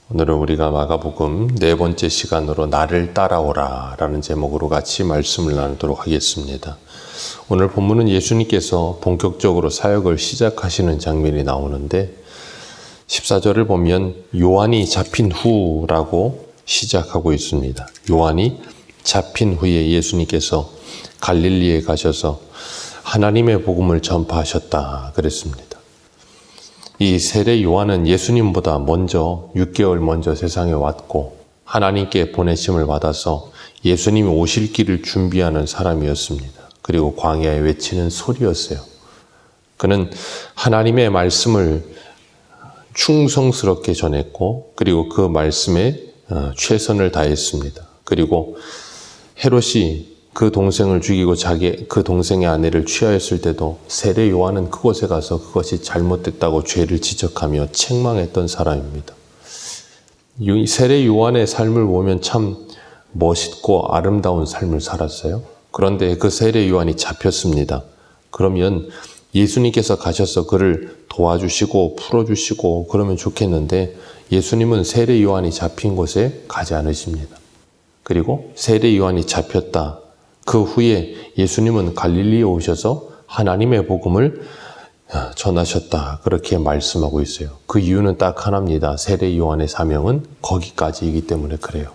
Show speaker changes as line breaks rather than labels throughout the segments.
오늘은 우리가 마가복음 네 번째 시간으로 나를 따라오라 라는 제목으로 같이 말씀을 나누도록 하겠습니다. 오늘 본문은 예수님께서 본격적으로 사역을 시작하시는 장면이 나오는데 14절을 보면 요한이 잡힌 후라고 시작하고 있습니다. 요한이 잡힌 후에 예수님께서 갈릴리에 가셔서 하나님의 복음을 전파하셨다 그랬습니다. 이 세례 요한은 예수님보다 먼저 6개월 먼저 세상에 왔고 하나님께 보내심을 받아서 예수님이 오실 길을 준비하는 사람이었습니다. 그리고 광야에 외치는 소리였어요. 그는 하나님의 말씀을 충성스럽게 전했고 그리고 그 말씀에 최선을 다했습니다. 그리고 헤롯이 그 동생을 죽이고 그 동생의 아내를 취하였을 때도 세례 요한은 그곳에 가서 그것이 잘못됐다고 죄를 지적하며 책망했던 사람입니다. 이 세례 요한의 삶을 보면 참 멋있고 아름다운 삶을 살았어요. 그런데 그 세례 요한이 잡혔습니다. 그러면 예수님께서 가셔서 그를 도와주시고 풀어주시고 그러면 좋겠는데 예수님은 세례 요한이 잡힌 곳에 가지 않으십니다. 그리고 세례 요한이 잡혔다. 그 후에 예수님은 갈릴리에 오셔서 하나님의 복음을 전하셨다. 그렇게 말씀하고 있어요. 그 이유는 딱 하나입니다. 세례 요한의 사명은 거기까지이기 때문에 그래요.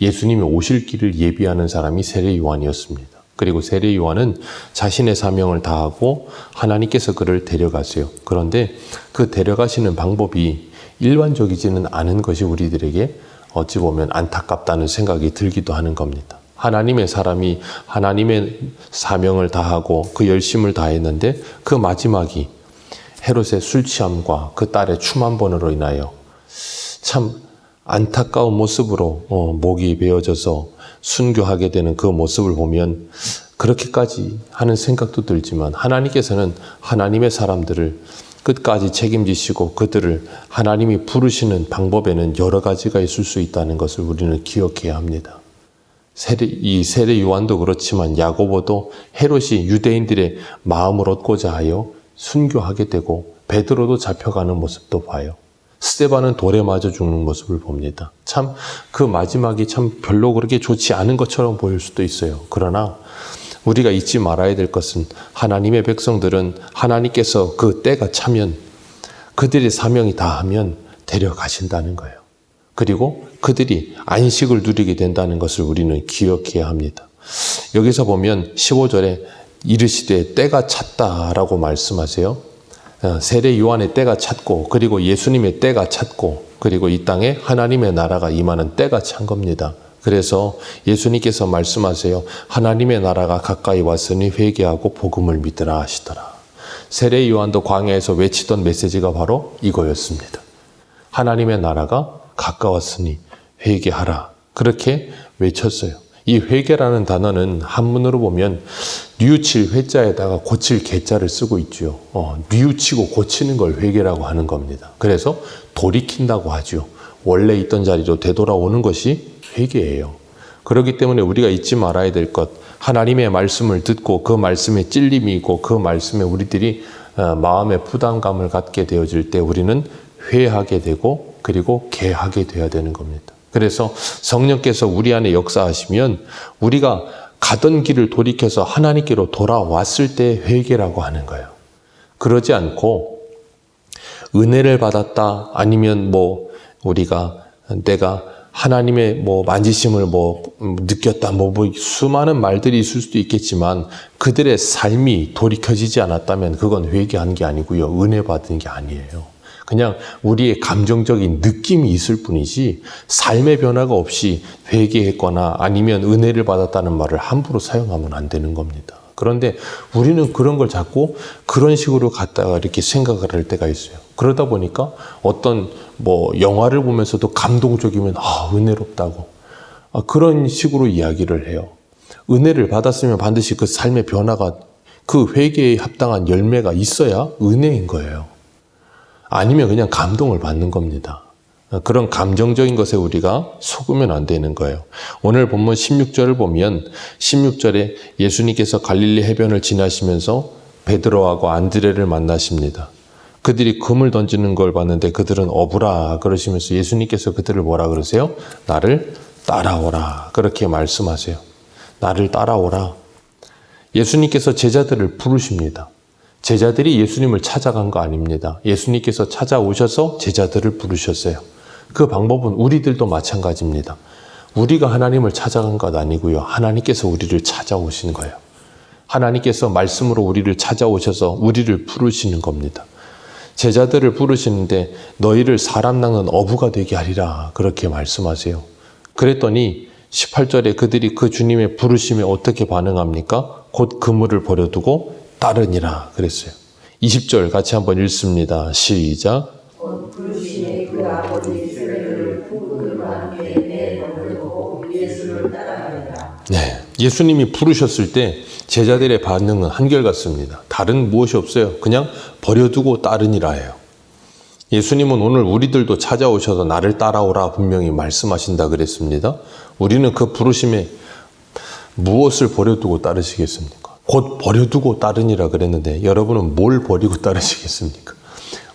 예수님이 오실 길을 예비하는 사람이 세례 요한이었습니다. 그리고 세례 요한은 자신의 사명을 다하고 하나님께서 그를 데려가세요. 그런데 그 데려가시는 방법이 일반적이지는 않은 것이 우리들에게 어찌 보면 안타깝다는 생각이 들기도 하는 겁니다. 하나님의 사람이 하나님의 사명을 다하고 그 열심을 다했는데 그 마지막이 헤롯의 술 취함과 그 딸의 추만번으로 인하여 참 안타까운 모습으로 목이 베어져서 순교하게 되는 그 모습을 보면 그렇게까지 하는 생각도 들지만 하나님께서는 하나님의 사람들을 끝까지 책임지시고 그들을 하나님이 부르시는 방법에는 여러 가지가 있을 수 있다는 것을 우리는 기억해야 합니다. 이 세례 요한도 그렇지만 야고보도 헤롯이 유대인들의 마음을 얻고자 하여 순교하게 되고 베드로도 잡혀가는 모습도 봐요. 스데반은 돌에 맞아 죽는 모습을 봅니다. 참 그 마지막이 참 별로 그렇게 좋지 않은 것처럼 보일 수도 있어요. 그러나 우리가 잊지 말아야 될 것은 하나님의 백성들은 하나님께서 그 때가 차면 그들의 사명이 다하면 데려가신다는 거예요. 그리고 그들이 안식을 누리게 된다는 것을 우리는 기억해야 합니다. 여기서 보면 15절에 이르시되 때가 찼다라고 말씀하세요. 세례 요한의 때가 찼고 그리고 예수님의 때가 찼고 그리고 이 땅에 하나님의 나라가 임하는 때가 찬 겁니다. 그래서 예수님께서 말씀하세요. 하나님의 나라가 가까이 왔으니 회개하고 복음을 믿으라 하시더라. 세례 요한도 광야에서 외치던 메시지가 바로 이거였습니다. 하나님의 나라가 가까웠으니 회개하라. 그렇게 외쳤어요. 이 회개라는 단어는 한문으로 보면 뉘우칠 회자에다가 고칠 개자를 쓰고 있죠. 뉘우치고 고치는 걸 회개라고 하는 겁니다. 그래서 돌이킨다고 하죠. 원래 있던 자리로 되돌아오는 것이 회개예요. 그렇기 때문에 우리가 잊지 말아야 될 것, 하나님의 말씀을 듣고 그 말씀에 찔림이 있고 그 말씀에 우리들이 마음의 부담감을 갖게 되어질 때 우리는 회하게 되고 그리고 개하게 돼야 되는 겁니다. 그래서 성령께서 우리 안에 역사하시면 우리가 가던 길을 돌이켜서 하나님께로 돌아왔을 때 회개라고 하는 거예요. 그러지 않고 은혜를 받았다 아니면 내가 하나님의 만지심을 느꼈다 수많은 말들이 있을 수도 있겠지만 그들의 삶이 돌이켜지지 않았다면 그건 회개한 게 아니고요. 은혜 받은 게 아니에요. 그냥 우리의 감정적인 느낌이 있을 뿐이지 삶의 변화가 없이 회개했거나 아니면 은혜를 받았다는 말을 함부로 사용하면 안 되는 겁니다. 그런데 우리는 그런 걸 자꾸 그런 식으로 갖다가 이렇게 생각을 할 때가 있어요. 그러다 보니까 어떤 영화를 보면서도 감동적이면 은혜롭다고 그런 식으로 이야기를 해요. 은혜를 받았으면 반드시 그 삶의 변화가 그 회개에 합당한 열매가 있어야 은혜인 거예요. 아니면 그냥 감동을 받는 겁니다. 그런 감정적인 것에 우리가 속으면 안 되는 거예요. 오늘 본문 16절을 보면 16절에 예수님께서 갈릴리 해변을 지나시면서 베드로하고 안드레를 만나십니다. 그들이 금을 던지는 걸 봤는데 그들은 어부라 그러시면서 예수님께서 그들을 뭐라 그러세요? 나를 따라오라 그렇게 말씀하세요. 나를 따라오라. 예수님께서 제자들을 부르십니다. 제자들이 예수님을 찾아간 거 아닙니다. 예수님께서 찾아오셔서 제자들을 부르셨어요. 그 방법은 우리들도 마찬가지입니다. 우리가 하나님을 찾아간 것 아니고요. 하나님께서 우리를 찾아오신 거예요. 하나님께서 말씀으로 우리를 찾아오셔서 우리를 부르시는 겁니다. 제자들을 부르시는데 너희를 사람 낚는 어부가 되게 하리라 그렇게 말씀하세요. 그랬더니 18절에 그들이 그 주님의 부르심에 어떻게 반응합니까? 곧 그물을 버려두고 따르니라 그랬어요. 20절 같이 한번 읽습니다. 시작.
부르심에 그 아버지 예수를 그와 함께 내버려두고 예수를 따라가니라.
네, 예수님이 부르셨을 때 제자들의 반응은 한결같습니다. 다른 무엇이 없어요. 그냥 버려두고 따르니라예요. 예수님은 오늘 우리들도 찾아오셔서 나를 따라오라 분명히 말씀하신다 그랬습니다. 우리는 그 부르심에 무엇을 버려두고 따르시겠습니까? 곧 버려두고 따르니라 그랬는데 여러분은 뭘 버리고 따르시겠습니까?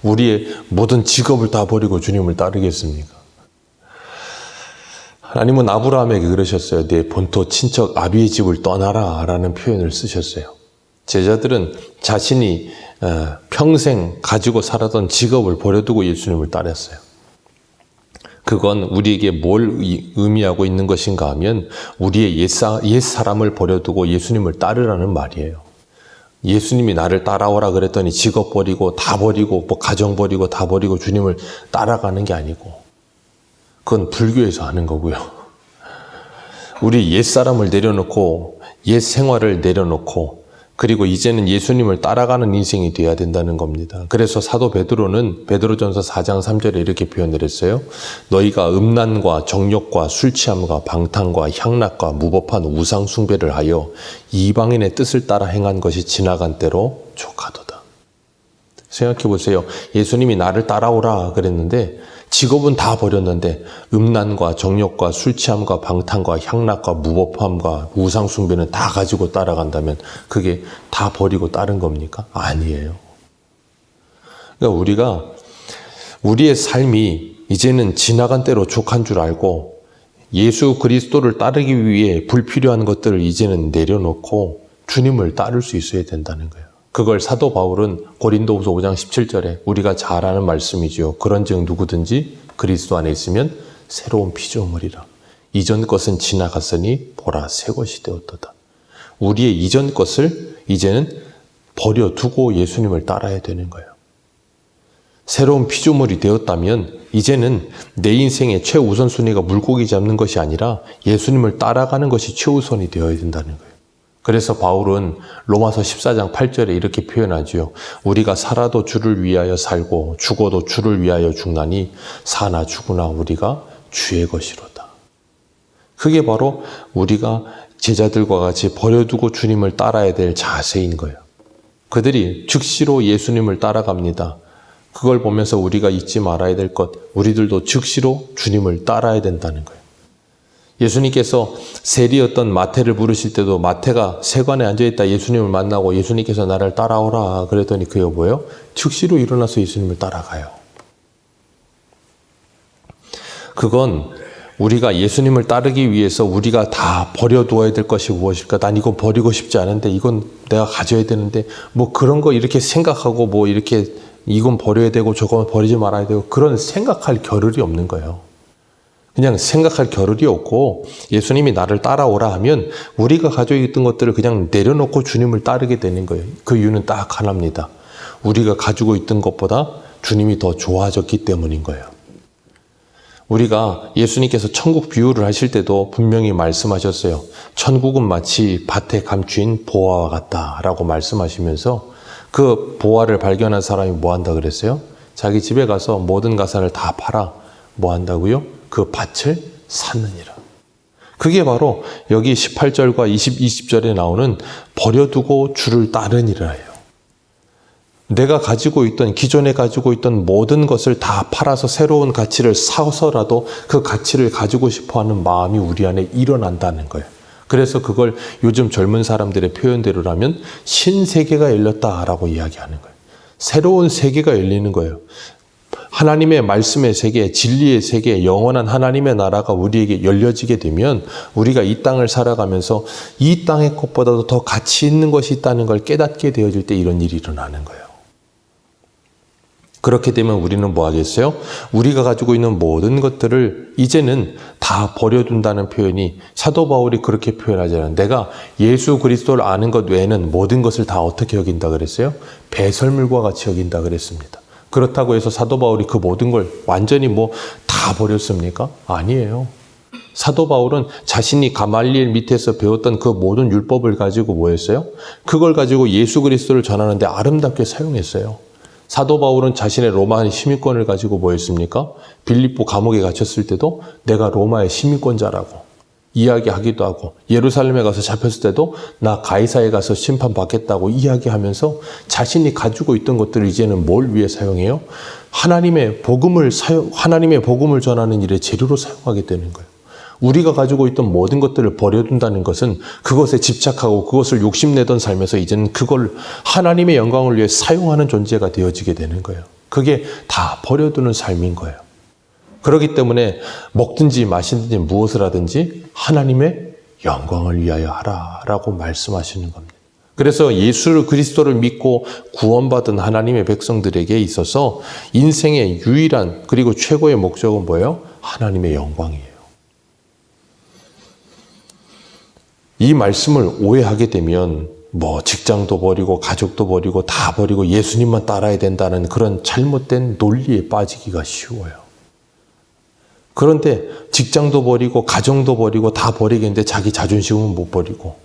우리의 모든 직업을 다 버리고 주님을 따르겠습니까? 하나님은 아브라함에게 그러셨어요. 내 본토 친척 아비의 집을 떠나라 라는 표현을 쓰셨어요. 제자들은 자신이 평생 가지고 살았던 직업을 버려두고 예수님을 따랐어요. 그건 우리에게 뭘 의미하고 있는 것인가 하면 우리의 옛사람을 버려두고 예수님을 따르라는 말이에요. 예수님이 나를 따라오라 그랬더니 직업 버리고 다 버리고 뭐 가정 버리고 다 버리고 주님을 따라가는 게 아니고 그건 불교에서 하는 거고요. 우리 옛사람을 내려놓고 옛 생활을 내려놓고 그리고 이제는 예수님을 따라가는 인생이 돼야 된다는 겁니다. 그래서 사도 베드로는 베드로전서 4장 3절에 이렇게 표현을 했어요. 너희가 음란과 정욕과 술 취함과 방탕과 향락과 무법한 우상 숭배를 하여 이방인의 뜻을 따라 행한 것이 지나간 때로 족하도다. 생각해 보세요. 예수님이 나를 따라오라 그랬는데 직업은 다 버렸는데 음란과 정욕과 술 취함과 방탕과 향락과 무법함과 우상 숭배는 다 가지고 따라간다면 그게 다 버리고 따른 겁니까? 아니에요. 그러니까 우리가 우리의 삶이 이제는 지나간 때로 족한 줄 알고 예수 그리스도를 따르기 위해 불필요한 것들을 이제는 내려놓고 주님을 따를 수 있어야 된다는 거예요. 그걸 사도 바울은 고린도후서 5장 17절에 우리가 잘 아는 말씀이지요. 그런즉 누구든지 그리스도 안에 있으면 새로운 피조물이라. 이전 것은 지나갔으니 보라 새 것이 되었도다. 우리의 이전 것을 이제는 버려두고 예수님을 따라야 되는 거예요. 새로운 피조물이 되었다면 이제는 내 인생의 최우선순위가 물고기 잡는 것이 아니라 예수님을 따라가는 것이 최우선이 되어야 된다는 거예요. 그래서 바울은 로마서 14장 8절에 이렇게 표현하지요. 우리가 살아도 주를 위하여 살고 죽어도 주를 위하여 죽나니 사나 죽으나 우리가 주의 것이로다. 그게 바로 우리가 제자들과 같이 버려두고 주님을 따라야 될 자세인 거예요. 그들이 즉시로 예수님을 따라갑니다. 그걸 보면서 우리가 잊지 말아야 될 것, 우리들도 즉시로 주님을 따라야 된다는 거예요. 예수님께서 세리였던 마태를 부르실 때도 마태가 세관에 앉아있다 예수님을 만나고 예수님께서 나를 따라오라 그랬더니 그게 뭐예요? 즉시로 일어나서 예수님을 따라가요. 그건 우리가 예수님을 따르기 위해서 우리가 다 버려두어야 될 것이 무엇일까? 난 이거 버리고 싶지 않은데 이건 내가 가져야 되는데 뭐 그런 거 이렇게 생각하고 뭐 이렇게 이건 버려야 되고 저건 버리지 말아야 되고 그런 생각할 겨를이 없는 거예요. 그냥 생각할 겨를이 없고 예수님이 나를 따라오라 하면 우리가 가지고 있던 것들을 그냥 내려놓고 주님을 따르게 되는 거예요. 그 이유는 딱 하나입니다. 우리가 가지고 있던 것보다 주님이 더 좋아졌기 때문인 거예요. 우리가 예수님께서 천국 비유를 하실 때도 분명히 말씀하셨어요. 천국은 마치 밭에 감추인 보화와 같다라고 말씀하시면서 그 보화를 발견한 사람이 뭐 한다 그랬어요? 자기 집에 가서 모든 가산을 다 팔아 뭐 한다고요? 그 밭을 샀느니라. 그게 바로 여기 18절과 20절에 나오는 버려두고 주를 따르니라예요. 내가 가지고 있던 기존에 가지고 있던 모든 것을 다 팔아서 새로운 가치를 사서라도 그 가치를 가지고 싶어하는 마음이 우리 안에 일어난다는 거예요. 그래서 그걸 요즘 젊은 사람들의 표현대로라면 신세계가 열렸다라고 이야기하는 거예요. 새로운 세계가 열리는 거예요. 하나님의 말씀의 세계, 진리의 세계, 영원한 하나님의 나라가 우리에게 열려지게 되면 우리가 이 땅을 살아가면서 이 땅의 것보다도 더 가치 있는 것이 있다는 걸 깨닫게 되어질 때 이런 일이 일어나는 거예요. 그렇게 되면 우리는 뭐 하겠어요? 우리가 가지고 있는 모든 것들을 이제는 다 버려둔다는 표현이 사도 바울이 그렇게 표현하잖아요. 내가 예수 그리스도를 아는 것 외에는 모든 것을 다 어떻게 여긴다 그랬어요? 배설물과 같이 여긴다 그랬습니다. 그렇다고 해서 사도 바울이 그 모든 걸 완전히 뭐 다 버렸습니까? 아니에요. 사도 바울은 자신이 가말리엘 밑에서 배웠던 그 모든 율법을 가지고 뭐 했어요? 그걸 가지고 예수 그리스도를 전하는데 아름답게 사용했어요. 사도 바울은 자신의 로마의 시민권을 가지고 뭐 했습니까? 빌립보 감옥에 갇혔을 때도 내가 로마의 시민권자라고 이야기하기도 하고, 예루살렘에 가서 잡혔을 때도 나 가이사에 가서 심판받겠다고 이야기하면서 자신이 가지고 있던 것들을 이제는 뭘 위해 사용해요? 하나님의 복음을 전하는 일에 재료로 사용하게 되는 거예요. 우리가 가지고 있던 모든 것들을 버려둔다는 것은 그것에 집착하고 그것을 욕심내던 삶에서 이제는 그걸 하나님의 영광을 위해 사용하는 존재가 되어지게 되는 거예요. 그게 다 버려두는 삶인 거예요. 그렇기 때문에 먹든지 마시든지 무엇을 하든지 하나님의 영광을 위하여 하라라고 말씀하시는 겁니다. 그래서 예수 그리스도를 믿고 구원받은 하나님의 백성들에게 있어서 인생의 유일한 그리고 최고의 목적은 뭐예요? 하나님의 영광이에요. 이 말씀을 오해하게 되면 뭐 직장도 버리고 가족도 버리고 다 버리고 예수님만 따라야 된다는 그런 잘못된 논리에 빠지기가 쉬워요. 그런데 직장도 버리고 가정도 버리고 다 버리겠는데 자기 자존심은 못 버리고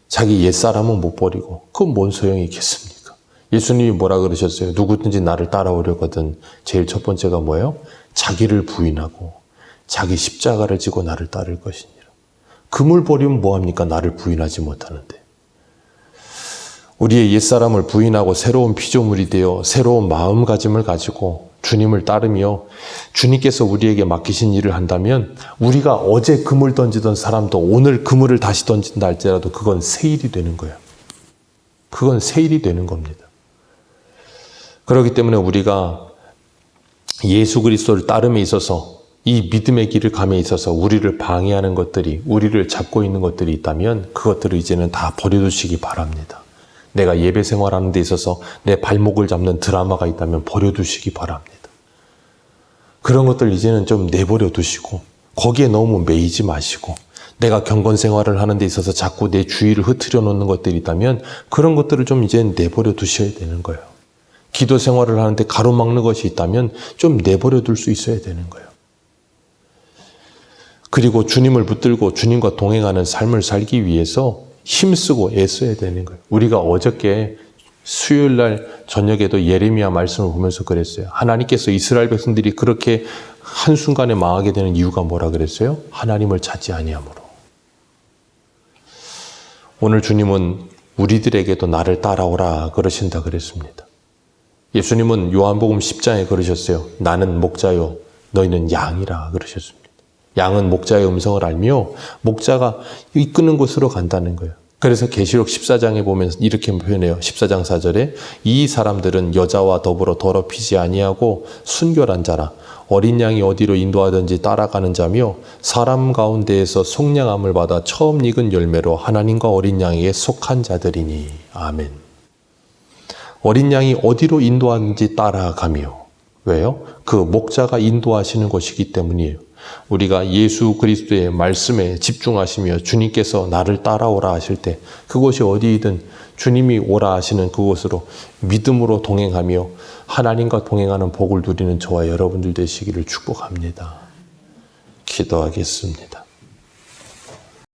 자기 옛사람은 못 버리고 그건 뭔 소용이 있겠습니까? 예수님이 뭐라 그러셨어요? 누구든지 나를 따라오려거든 제일 첫 번째가 뭐예요? 자기를 부인하고 자기 십자가를 지고 나를 따를 것이니라. 금을 버리면 뭐합니까? 나를 부인하지 못하는데. 우리의 옛사람을 부인하고 새로운 피조물이 되어 새로운 마음가짐을 가지고 주님을 따르며 주님께서 우리에게 맡기신 일을 한다면 우리가 어제 그물 던지던 사람도 오늘 그물을 다시 던진다 할지라도 그건 새 일이 되는 거예요. 그건 새 일이 되는 겁니다. 그렇기 때문에 우리가 예수 그리스도를 따름에 있어서 이 믿음의 길을 감에 있어서 우리를 방해하는 것들이, 우리를 잡고 있는 것들이 있다면 그것들을 이제는 다 버려두시기 바랍니다. 내가 예배 생활하는 데 있어서 내 발목을 잡는 드라마가 있다면 버려두시기 바랍니다. 그런 것들 이제는 좀 내버려 두시고 거기에 너무 매이지 마시고 내가 경건 생활을 하는 데 있어서 자꾸 내 주의를 흐트려 놓는 것들이 있다면 그런 것들을 좀 이제 내버려 두셔야 되는 거예요. 기도 생활을 하는데 가로막는 것이 있다면 좀 내버려 둘 수 있어야 되는 거예요. 그리고 주님을 붙들고 주님과 동행하는 삶을 살기 위해서 힘쓰고 애써야 되는 거예요. 우리가 어저께 수요일 날 저녁에도 예레미야 말씀을 보면서 그랬어요. 하나님께서 이스라엘 백성들이 그렇게 한순간에 망하게 되는 이유가 뭐라 그랬어요? 하나님을 찾지 아니함으로. 오늘 주님은 우리들에게도 나를 따라오라 그러신다 그랬습니다. 예수님은 요한복음 10장에 그러셨어요. 나는 목자요 너희는 양이라 그러셨습니다. 양은 목자의 음성을 알며 목자가 이끄는 곳으로 간다는 거예요. 그래서 계시록 14장에 보면 이렇게 표현해요. 14장 4절에 이 사람들은 여자와 더불어 더럽히지 아니하고 순결한 자라 어린 양이 어디로 인도하든지 따라가는 자며 사람 가운데에서 속량함을 받아 처음 익은 열매로 하나님과 어린 양에게 속한 자들이니. 아멘. 어린 양이 어디로 인도하든지 따라가며. 왜요? 그 목자가 인도하시는 것이기 때문이에요. 우리가 예수 그리스도의 말씀에 집중하시며 주님께서 나를 따라오라 하실 때 그곳이 어디이든 주님이 오라 하시는 그곳으로 믿음으로 동행하며 하나님과 동행하는 복을 누리는 저와 여러분들 되시기를 축복합니다. 기도하겠습니다.